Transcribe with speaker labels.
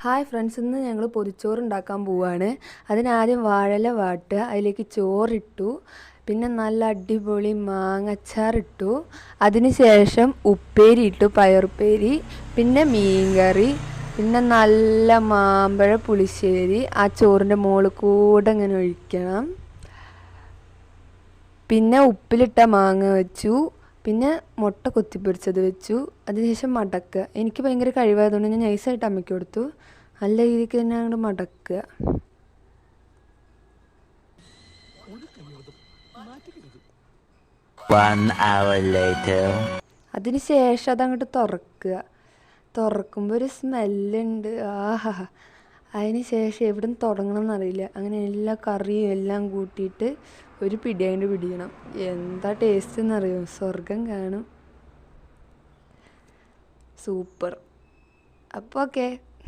Speaker 1: Hi friends, ഇന്ന് ഞങ്ങൾ പൊതിച്ചോറ് ഉണ്ടാക്കാൻ പോവുകയാണ്. അതിനാദ്യം വാഴയില വാട്ടുക, അതിലേക്ക് ചോറിട്ടു, പിന്നെ നല്ല അടിപൊളി മാങ്ങച്ചാറിട്ടു, അതിന് ശേഷം ഉപ്പേരി ഇട്ടു, പയറുപ്പേരി, പിന്നെ മീൻകറി, പിന്നെ നല്ല മാമ്പഴ പുളിശ്ശേരി ആ ചോറിൻ്റെ മുകളിൽ കൂടെ ഇങ്ങനെ ഒഴിക്കണം. പിന്നെ ഉപ്പിലിട്ട മാങ്ങ വെച്ചു, പിന്നെ മുട്ട കൊത്തിപ്പൊരിച്ചത് വെച്ചു. അതിനുശേഷം മടക്കുക. എനിക്ക് ഭയങ്കര കഴിവായതുകൊണ്ട് ഞാൻ നൈസായിട്ട് അമ്മയ്ക്ക് കൊടുത്തു. നല്ല രീതിക്ക് തന്നെ അങ്ങോട്ട് മടക്കുക. അതിനുശേഷം അതങ്ങോട്ട് തുറക്കുക. തുറക്കുമ്പോൾ ഒരു സ്മെല്ലുണ്ട്, ആഹാ. അതിന് ശേഷം എവിടെ നിന്ന് തുടങ്ങണം എന്നറിയില്ല. അങ്ങനെ എല്ലാ കറിയും എല്ലാം കൂട്ടിയിട്ട് ഒരു പിടി അങ്ങോട്ട് പിടിക്കണം. എന്താ ടേസ്റ്റ് എന്നറിയോ? സ്വർഗം കാണും. സൂപ്പർ. അപ്പോൾ ഓക്കെ.